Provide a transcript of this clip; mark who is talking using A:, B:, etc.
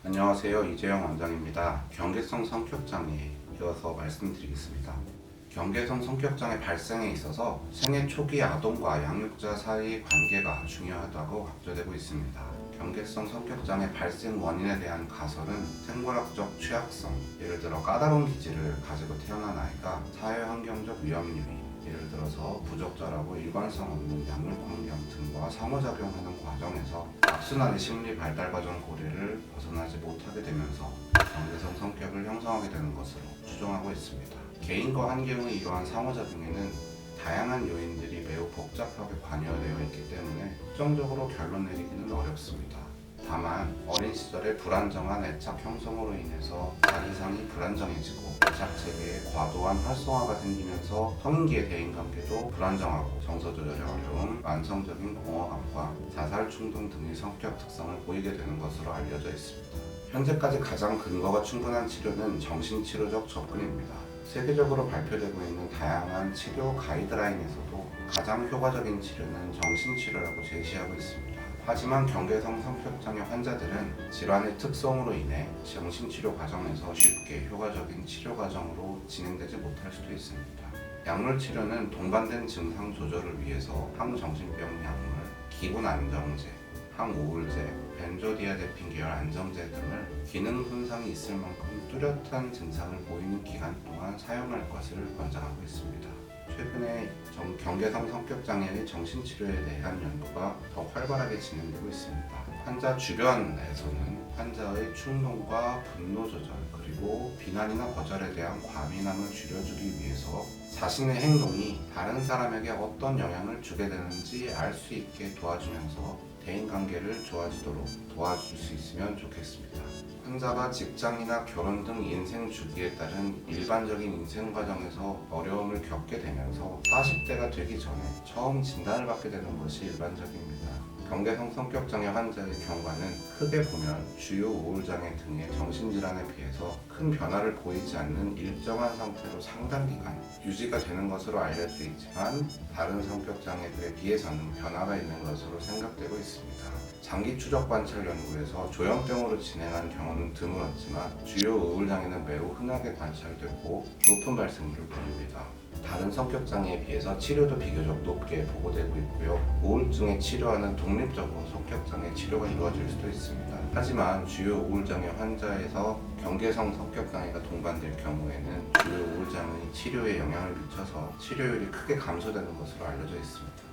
A: 안녕하세요. 이재영 원장입니다. 경계성 성격장애 이어서 말씀드리겠습니다. 경계성 성격장애 발생에 있어서 생애 초기 아동과 양육자 사이 관계가 중요하다고 강조되고 있습니다. 경계성 성격장애 발생 원인에 대한 가설은 생물학적 취약성, 예를 들어 까다로운 기질을 가지고 태어난 아이가 사회환경적 위험 요인, 예를 들어서 부적절하고 일관성 없는 약물 환경 등과 상호작용하는 과정에서 악순환의 심리 발달 과정 고리를 벗어나지 못하게 되면서 경계성 성격을 형성하게 되는 것으로 추정하고 있습니다. 개인과 환경의 이러한 상호작용에는 다양한 요인들이 매우 복잡하게 관여되어 있기 때문에 특정적으로 결론 내리기는 어렵습니다. 다만 어린 시절의 불안정한 애착 형성으로 인해서 자기상이 불안정해지고 애착 체계에 과도한 활성화가 생기면서 성인기의 대인관계도 불안정하고 정서 조절의 어려움, 만성적인 공허감과 자살 충동 등의 성격 특성을 보이게 되는 것으로 알려져 있습니다. 현재까지 가장 근거가 충분한 치료는 정신치료적 접근입니다. 세계적으로 발표되고 있는 다양한 치료 가이드라인에서도 가장 효과적인 치료는 정신치료라고 제시하고 있습니다. 하지만 경계성 성격장애 환자들은 질환의 특성으로 인해 정신치료 과정에서 쉽게 효과적인 치료 과정으로 진행되지 못할 수도 있습니다. 약물 치료는 동반된 증상 조절을 위해서 항정신병 약물, 기분 안정제, 항우울제, 벤조디아제핀 계열 안정제 등을 기능 손상이 있을 만큼 뚜렷한 증상을 보이는 기간 동안 사용할 것을 권장하고 있습니다. 최근에 경계성 성격장애의 정신치료에 대한 연구가 더 활발하게 진행되고 있습니다. 환자 주변에서는 환자의 충동과 분노 조절, 그리고 비난이나 거절에 대한 과민함을 줄여주기 위해서 자신의 행동이 다른 사람에게 어떤 영향을 주게 되는지 알 수 있게 도와주면서 대인관계를 좋아지도록 도와줄 수 있으면 좋겠습니다. 환자가 직장이나 결혼 등 인생 주기에 따른 일반적인 인생 과정에서 어려움을 겪게 되면서 40대가 되기 전에 처음 진단을 받게 되는 것이 일반적입니다. 경계성 성격장애 환자의 경과는 크게 보면 주요 우울장애 등의 정신질환에 비해서 큰 변화를 보이지 않는 일정한 상태로 상당 기간 유지가 되는 것으로 알려져 있지만 다른 성격장애들에 비해서는 변화가 있는 것으로 생각되고 있습니다. 장기 추적 관찰 연구에서 조현병으로 진행한 경우는 드물었지만 주요 우울장애는 매우 흔하게 관찰되고 높은 발생률을 보입니다. 다른 성격장애에 비해서 치료도 비교적 높게 보고되고 있고요. 우울증의 치료와는 독립적으로 성격장애 치료가 이루어질 수도 있습니다. 하지만 주요 우울장애 환자에서 경계성 성격장애가 동반될 경우에는 주요 우울장애 치료에 영향을 미쳐서 치료율이 크게 감소되는 것으로 알려져 있습니다.